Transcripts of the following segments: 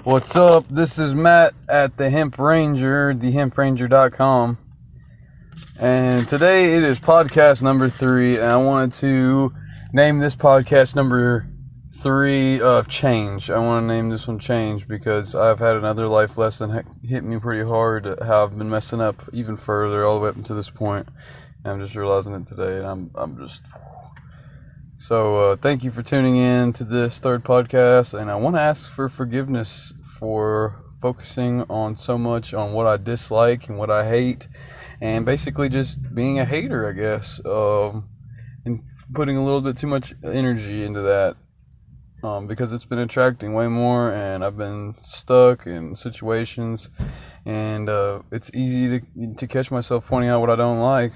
What's up? This is Matt at the Hemp Ranger, thehempranger.com. And today it is podcast number 3, and I wanted to name this podcast number 3 of Change. I want to name this one Change because I've had another life lesson hit me pretty hard at how I've been messing up even further all the way up to this point. And I'm just realizing it today, and I'm just... So, thank you for tuning in to this third podcast, and I want to ask for forgiveness for focusing on so much on what I dislike and what I hate, and basically just being a hater, I guess, and putting a little bit too much energy into that, because it's been attracting way more, and I've been stuck in situations, and it's easy to catch myself pointing out what I don't like,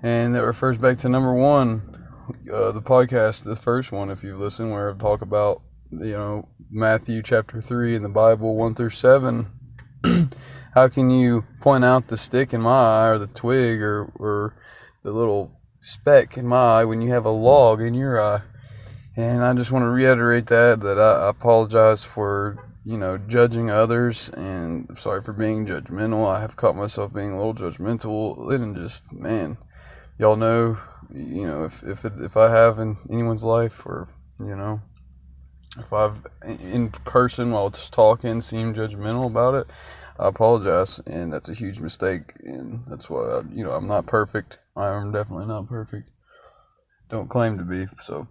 and that refers back to number 1. The podcast, the first one, if you've listened, where I talk about, Matthew chapter 3 in the Bible 1-7. How can you point out the stick in my eye, or the twig, or the little speck in my eye when you have a log in your eye? And I just want to reiterate that I apologize for, judging others, and I'm sorry for being judgmental. I have caught myself being a little judgmental, and just, man, y'all know, if I have in anyone's life, or, if I've in person while just talking seemed judgmental about it, I apologize, and that's a huge mistake, and that's why, I'm not perfect. I'm definitely not perfect. Don't claim to be. So,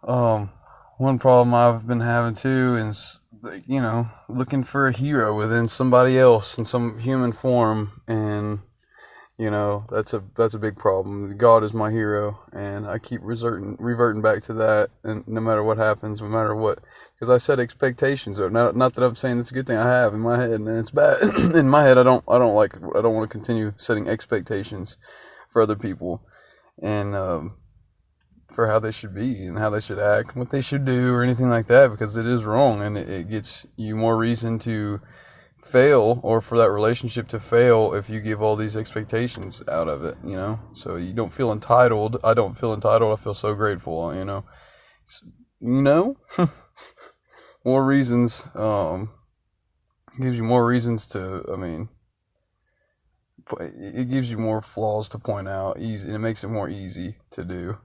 one problem I've been having too is, looking for a hero within somebody else in some human form, and that's a big problem. God is my hero, and I keep reverting back to that, and no matter what happens, no matter what, because I set expectations. Not that I'm saying it's a good thing I have in my head, and it's bad. In my head, I don't want to continue setting expectations for other people, and for how they should be, and how they should act, what they should do, or anything like that, because it is wrong, and it gets you more reason to fail, or for that relationship to fail, if you give all these expectations out of it, so you don't feel entitled. I don't feel entitled. I feel so grateful, more reasons, gives you more reasons to, it gives you more flaws to point out, easy, and it makes it more easy to do,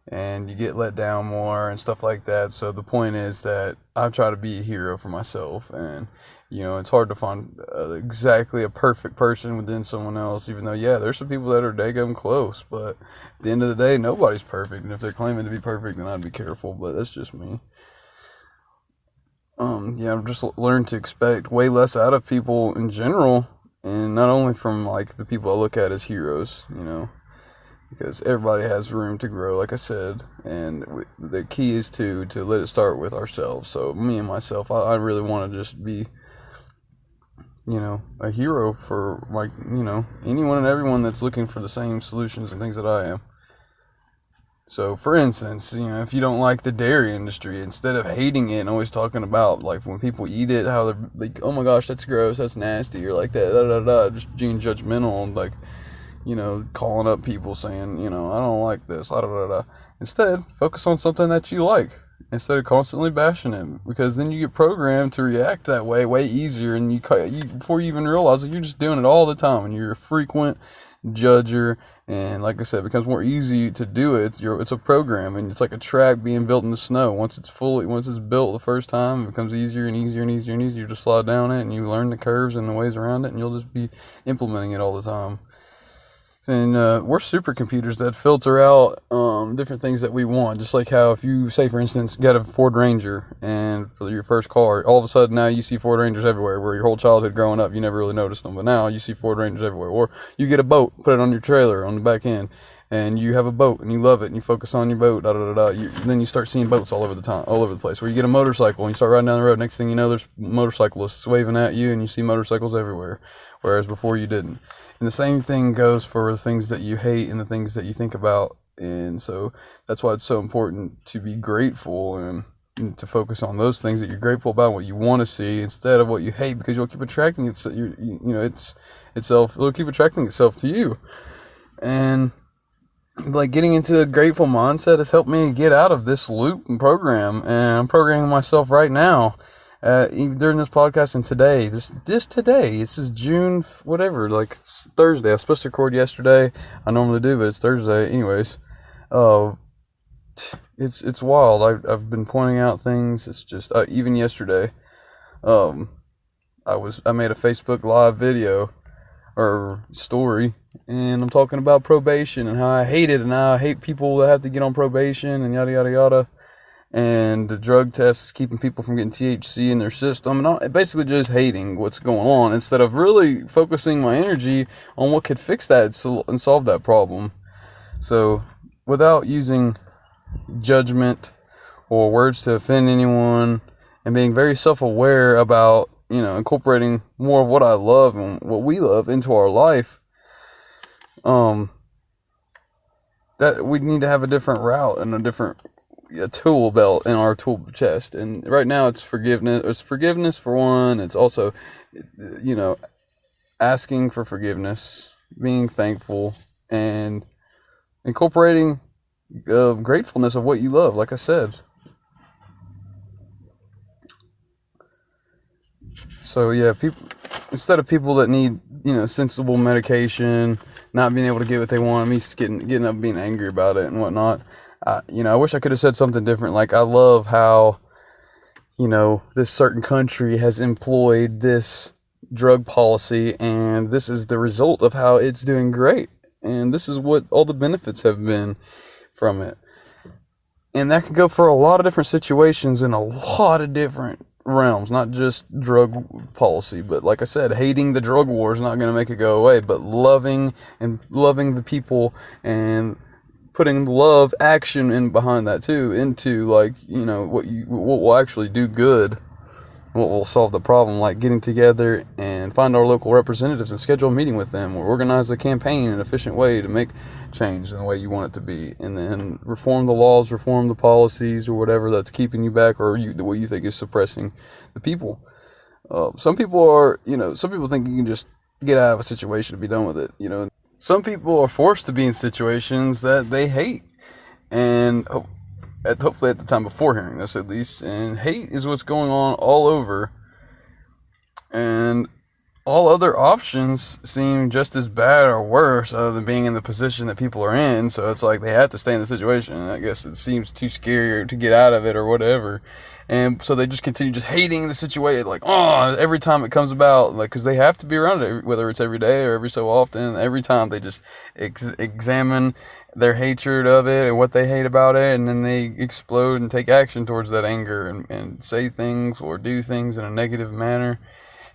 and you get let down more and stuff like that. So the point is that I try to be a hero for myself, and it's hard to find exactly a perfect person within someone else, even though, there's some people that are daggum close, but at the end of the day, nobody's perfect, and if they're claiming to be perfect, then I'd be careful, but that's just me. I've just learned to expect way less out of people in general, and not only from, the people I look at as heroes, because everybody has room to grow, like I said, and the key is to let it start with ourselves. So me and myself, I really want to just be, a hero for, anyone and everyone that's looking for the same solutions and things that I am. So, for instance, if you don't like the dairy industry, instead of hating it and always talking about, when people eat it, how they're like, oh my gosh, that's gross, that's nasty, or like that, just being judgmental, and calling up people saying, I don't like this, Instead, focus on something that you like, instead of constantly bashing it, because then you get programmed to react that way easier, and you before you even realize it, you're just doing it all the time, and you're a frequent judger, and like I said, it becomes more easy to do it. It's a program, and it's like a track being built in the snow. Once it's built the first time, it becomes easier and easier and easier and easier to slide down it, and you learn the curves and the ways around it, and you'll just be implementing it all the time. And we're supercomputers that filter out different things that we want. Just like how, if you, say for instance, got a Ford Ranger, and for your first car, all of a sudden now you see Ford Rangers everywhere, where your whole childhood growing up you never really noticed them, but now you see Ford Rangers everywhere. Or you get a boat, put it on your trailer on the back end, and you have a boat and you love it, and you focus on your boat, then you start seeing boats all over the place. Or you get a motorcycle and you start riding down the road, next thing you know, there's motorcyclists waving at you, and you see motorcycles everywhere, whereas before you didn't. And the same thing goes for the things that you hate and the things that you think about. And so that's why it's so important to be grateful, and to focus on those things that you're grateful about, what you want to see, instead of what you hate, because you'll keep attracting it. It'll keep attracting itself to you. And getting into a grateful mindset has helped me get out of this loop and program. And I'm programming myself right now even during this podcast and today, this today, this is June, whatever, like it's Thursday. I was supposed to record yesterday. I normally do, but it's Thursday. Anyways, it's wild. I've been pointing out things. It's just, even yesterday, I made a Facebook Live video or story, and I'm talking about probation and how I hate it and how I hate people that have to get on probation and yada yada yada, and the drug tests keeping people from getting THC in their system, and basically just hating what's going on instead of really focusing my energy on what could fix that and solve that problem. So without using judgment or words to offend anyone, and being very self-aware about, incorporating more of what I love and what we love into our life, that we need to have a different route and a different tool belt in our tool chest. And right now it's forgiveness. It's forgiveness for one. It's also, asking for forgiveness, being thankful, and incorporating gratefulness of what you love, like I said. So yeah, people, instead of people that need, sensible medication, not being able to get what they want, me getting up being angry about it and whatnot, I wish I could have said something different. Like, I love how, this certain country has employed this drug policy, and this is the result of how it's doing great. And this is what all the benefits have been from it. And that could go for a lot of different situations in a lot of different realms, not just drug policy. But like I said, hating the drug war is not going to make it go away, but loving the people and putting love action in behind that too, into what will actually do good, what will solve the problem, like getting together and find our local representatives and schedule a meeting with them, or organize a campaign in an efficient way to make change in the way you want it to be, and then reform the laws, reform the policies, or whatever that's keeping you back, or what you think is suppressing the people. Some people think you can just get out of a situation and be done with it. Some people are forced to be in situations that they hate, and hopefully at the time before hearing this at least, and hate is what's going on all over, and all other options seem just as bad or worse other than being in the position that people are in. So it's like they have to stay in the situation, and I guess it seems too scary to get out of it or whatever, and so they just continue just hating the situation, like, every time it comes about, like, because they have to be around it, whether it's every day or every so often. Every time they just examine their hatred of it and what they hate about it, and then they explode and take action towards that anger and say things or do things in a negative manner.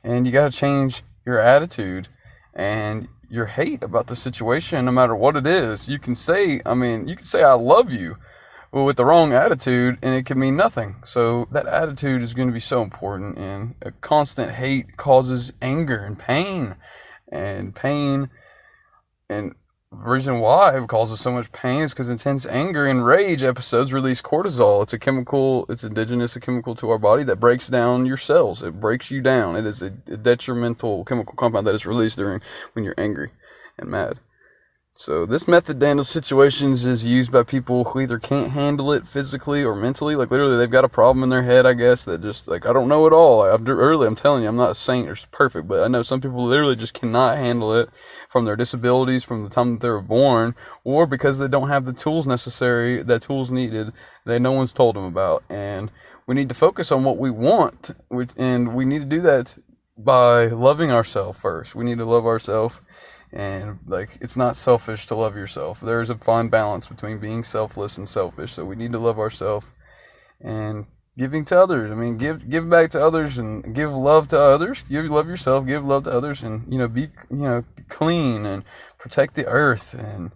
And you got to change your attitude and your hate about the situation, no matter what it is. You can say I love you, but with the wrong attitude, and it can mean nothing. So that attitude is going to be so important, and a constant hate causes anger and pain. And the reason why it causes so much pain is because intense anger and rage episodes release cortisol. It's a chemical, a chemical to our body that breaks down your cells. It breaks you down. It is a detrimental chemical compound that is released when you're angry and mad. So this method to handle situations is used by people who either can't handle it physically or mentally. Like, literally, they've got a problem in their head, I guess, that just, like, I don't know it all. I'm telling you, I'm not a saint or perfect, but I know some people literally just cannot handle it from their disabilities, from the time that they were born, or because they don't have the tools necessary, the tools needed that no one's told them about. And we need to focus on what we want, and we need to do that by loving ourselves first. We need to love ourselves. And, like, it's not selfish to love yourself. There's a fine balance between being selfless and selfish. So we need to love ourselves and giving to others. I mean, give back to others and give love to others. Love yourself, give love to others, and, be clean and protect the earth, and,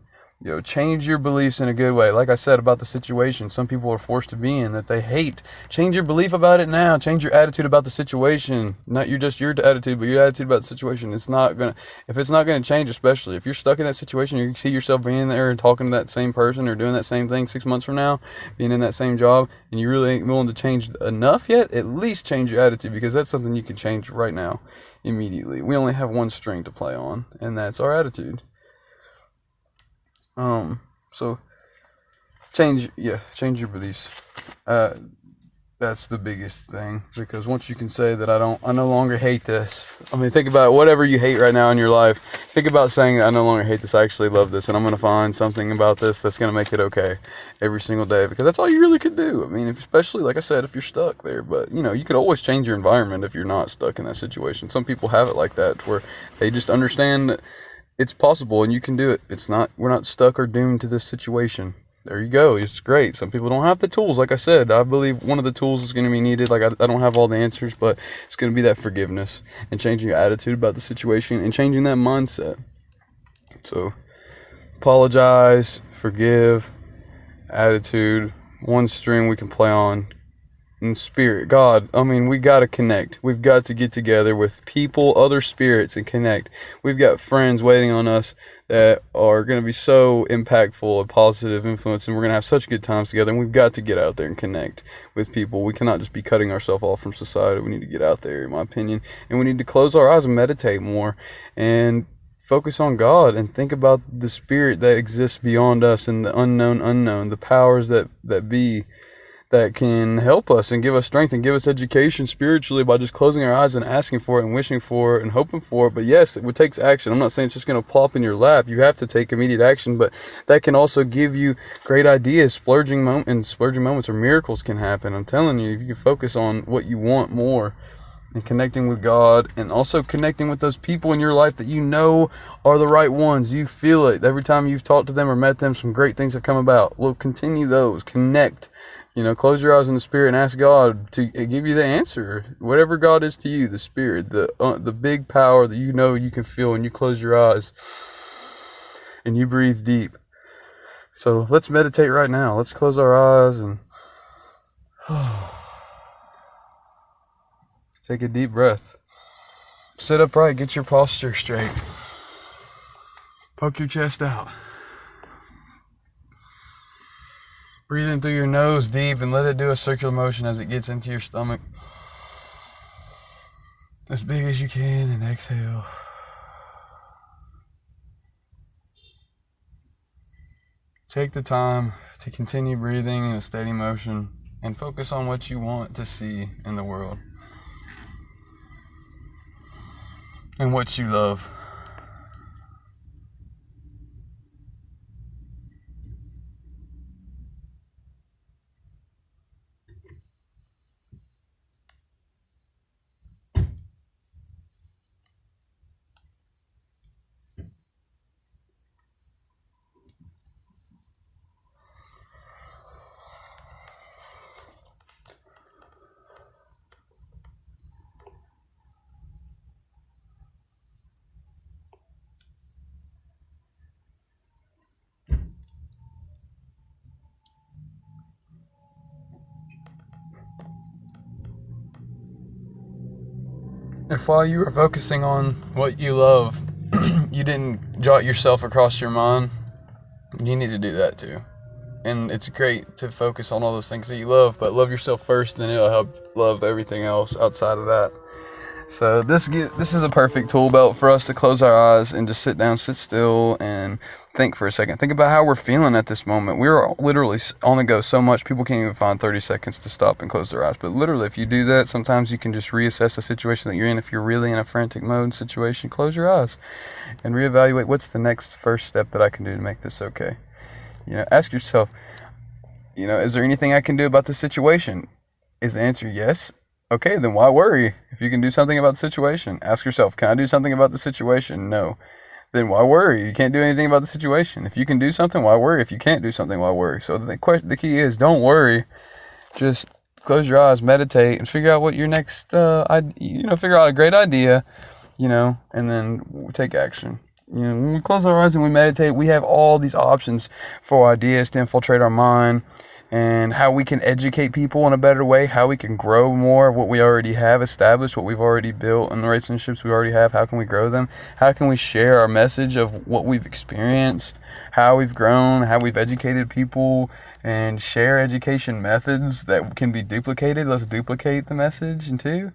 change your beliefs in a good way. Like I said about the situation some people are forced to be in that they hate. Change your belief about it now. Change your attitude about the situation. Not your attitude, but your attitude about the situation. If it's not gonna change, especially if you're stuck in that situation, you see yourself being there and talking to that same person or doing that same thing 6 months from now, being in that same job, and you really ain't willing to change enough yet, at least change your attitude, because that's something you can change right now, immediately. We only have one string to play on, and that's our attitude. So change your beliefs. that's the biggest thing, because once you can say that I no longer hate this. I mean, think about whatever you hate right now in your life. Think about saying that I no longer hate this. I actually love this, and I'm going to find something about this that's going to make it okay every single day, because that's all you really could do. I mean, especially, like I said, if you're stuck there. But, you could always change your environment if you're not stuck in that situation. Some people have it like that, where they just understand that it's possible and you can do it. We're not stuck or doomed to this situation. There you go. It's great. Some people don't have the tools. Like I said, I believe one of the tools is going to be needed. Like I don't have all the answers, but it's going to be that forgiveness and changing your attitude about the situation and changing that mindset. So apologize, forgive, attitude, one string we can play on. And spirit, God, we got to connect. We've got to get together with people, other spirits, and connect. We've got friends waiting on us that are going to be so impactful and positive influence, and we're going to have such good times together, and we've got to get out there and connect with people. We cannot just be cutting ourselves off from society. We need to get out there, in my opinion, and we need to close our eyes and meditate more and focus on God and think about the spirit that exists beyond us and the unknown, the powers that be, that can help us and give us strength and give us education spiritually by just closing our eyes and asking for it and wishing for it and hoping for it. But yes, it takes action. I'm not saying it's just going to plop in your lap. You have to take immediate action, but that can also give you great ideas. Splurging moments or miracles can happen. I'm telling you, if you can focus on what you want more and connecting with God and also connecting with those people in your life that you know are the right ones. You feel it. Every time you've talked to them or met them, some great things have come about. Well, continue those. Connect. Close your eyes in the spirit and ask God to give you the answer. Whatever God is to you, the spirit, the big power that you can feel when you close your eyes and you breathe deep. So let's meditate right now. Let's close our eyes and take a deep breath. Sit upright, get your posture straight. Poke your chest out. Breathe in through your nose deep and let it do a circular motion as it gets into your stomach. As big as you can, and exhale. Take the time to continue breathing in a steady motion and focus on what you want to see in the world and what you love. If while you were focusing on what you love, you didn't jot yourself across your mind, you need to do that too. And it's great to focus on all those things that you love, but love yourself first, then it'll help love everything else outside of that. So this is a perfect tool belt for us to close our eyes and just sit down, sit still, and think for a second. Think about how we're feeling at this moment. We're literally on the go so much, people can't even find 30 seconds to stop and close their eyes. But literally, if you do that, sometimes you can just reassess the situation that you're in. If you're really in a frantic mode situation, close your eyes and reevaluate what's the next first step that I can do to make this okay. Ask yourself, is there anything I can do about this situation? Is the answer yes? Okay, then why worry if you can do something about the situation? Ask yourself, can I do something about the situation? No. Then why worry? You can't do anything about the situation. If you can do something, why worry? If you can't do something, why worry? So the key is, don't worry. Just close your eyes, meditate, and figure out what your next, figure out a great idea, and then take action. When we close our eyes and we meditate, we have all these options for ideas to infiltrate our mind, and how we can educate people in a better way, how we can grow more of what we already have established, what we've already built, and the relationships we already have. How can we grow them? How can we share our message of what we've experienced, how we've grown, how we've educated people, and share education methods that can be duplicated? Let's duplicate the message too.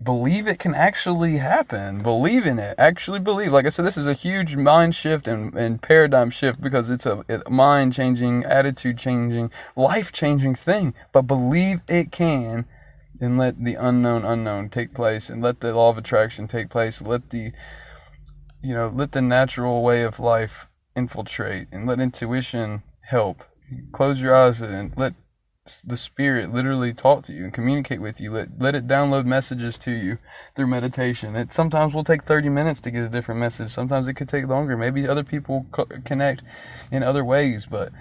believe it can actually happen. Believe in it. Actually believe. Like I said, this is a huge mind shift and paradigm shift, because it's a mind-changing, attitude-changing, life-changing thing. But believe it can, and let the unknown take place, and let the law of attraction take place. Let the natural way of life infiltrate, and let intuition help. Close your eyes and let the spirit literally talk to you and communicate with you. Let it download messages to you through meditation. It sometimes will take 30 minutes to get a different message. Sometimes it could take longer. Maybe other people connect in other ways, but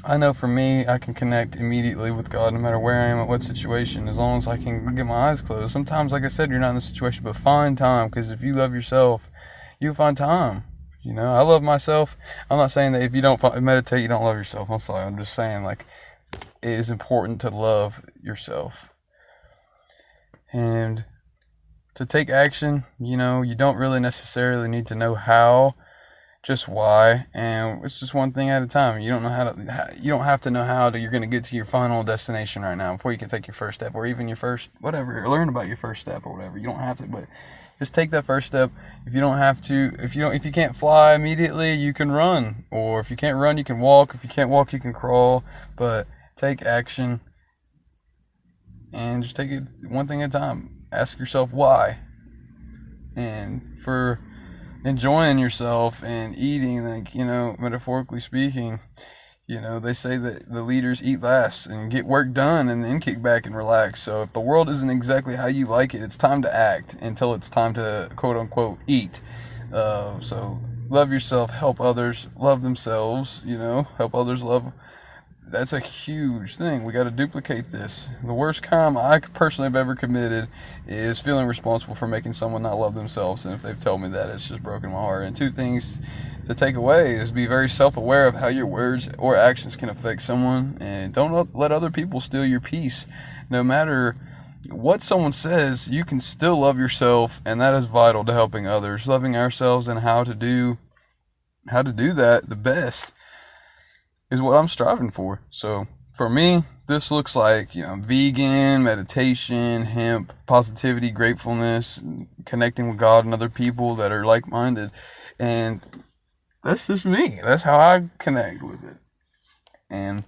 I know for me, I can connect immediately with God no matter where I am, at what situation, as long as I can get my eyes closed. Sometimes, like I said, you're not in the situation, but find time, because if you love yourself, you'll find time. I love myself. I'm not saying that if you don't meditate, you don't love yourself. I'm sorry. I'm just saying, like, it is important to love yourself. And to take action, you don't really necessarily need to know how, just why, and it's just one thing at a time. You don't have to know how you're going to get to your final destination right now before you can take your first step, or even your first whatever, or learn about your first step or whatever. You don't have to, but just take that first step. If you can't fly immediately, you can run, or if you can't run, you can walk. If you can't walk, you can crawl. But take action, and just take it one thing at a time. Ask yourself why, and for enjoying yourself and eating, like, metaphorically speaking, they say that the leaders eat last and get work done and then kick back and relax. So if the world isn't exactly how you like it, it's time to act until it's time to quote unquote eat. So love yourself, help others love themselves, help others love. That's a huge thing. We got to duplicate this. The worst crime I personally have ever committed is feeling responsible for making someone not love themselves. And if they've told me that, it's just broken my heart. And two things to take away is be very self-aware of how your words or actions can affect someone. And don't let other people steal your peace. No matter what someone says, you can still love yourself. And that is vital to helping others. Loving ourselves and how to do that the best is what I'm striving for. So for me, this looks like, vegan, meditation, hemp, positivity, gratefulness, connecting with God and other people that are like-minded. And that's just me. That's how I connect with it. And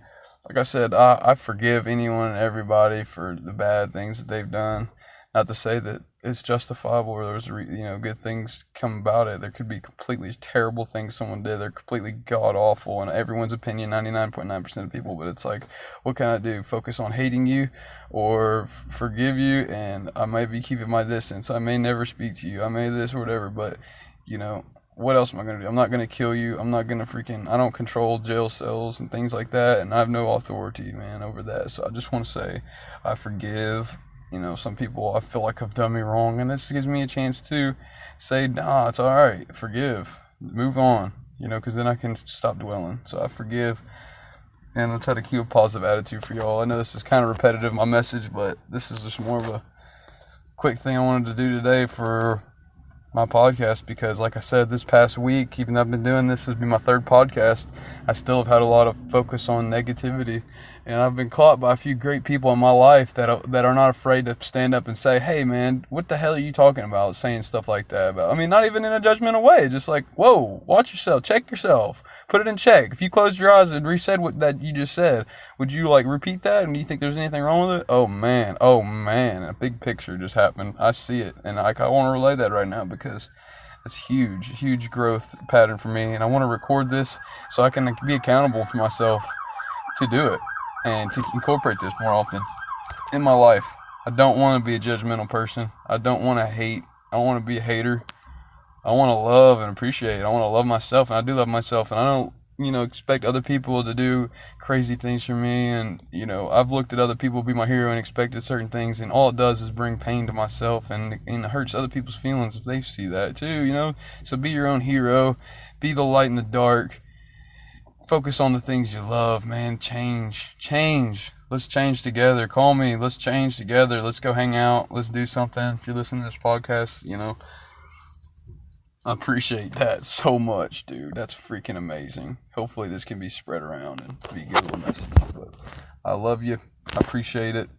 like I said, I forgive anyone and everybody for the bad things that they've done. Not to say that it's justifiable or there's good things come about it. There could be completely terrible things someone did. They're completely god awful in everyone's opinion, 99.9% of people. But it's like, what can I do? Focus on hating you or forgive you? And I may be keeping my distance. I may never speak to you. I may this or whatever. But what else am I going to do? I'm not going to kill you. I'm not going to I don't control jail cells and things like that. And I have no authority, man, over that. So I just want to say I forgive. Some people I feel like have done me wrong, and this gives me a chance to say, nah, it's all right, forgive, move on, because then I can stop dwelling. So I forgive, and I'll try to keep a positive attitude for y'all. I know this is kind of repetitive, my message, but this is just more of a quick thing I wanted to do today for my podcast, because like I said, this past week, even though I've been doing this, would be my third podcast, I still have had a lot of focus on negativity. And I've been caught by a few great people in my life that are not afraid to stand up and say, hey, man, what the hell are you talking about? Saying stuff like that. Not even in a judgmental way. Just like, whoa, watch yourself. Check yourself. Put it in check. If you closed your eyes and resaid what that you just said, would you repeat that? And do you think there's anything wrong with it? Oh, man. A big picture just happened. I see it. And I want to relay that right now because it's huge growth pattern for me. And I want to record this so I can be accountable for myself to do it. And to incorporate this more often in my life. I don't want to be a judgmental person. I don't want to hate. I don't want to be a hater. I want to love and appreciate. I want to love myself, and I do love myself. And I don't, expect other people to do crazy things for me. And, I've looked at other people be my hero and expected certain things. And all it does is bring pain to myself, and it hurts other people's feelings if they see that too, So be your own hero. Be the light in the dark. Focus on the things you love, man. Change. Let's change together. Call me. Let's change together. Let's go hang out. Let's do something. If you're listening to this podcast, I appreciate that so much, dude. That's freaking amazing. Hopefully this can be spread around and be a good little message. But I love you. I appreciate it.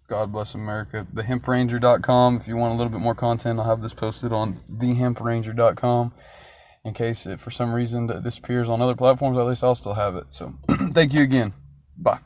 God bless America. TheHempRanger.com. If you want a little bit more content, I'll have this posted on TheHempRanger.com. In case it, for some reason, that disappears on other platforms, at least I'll still have it. So, thank you again. Bye.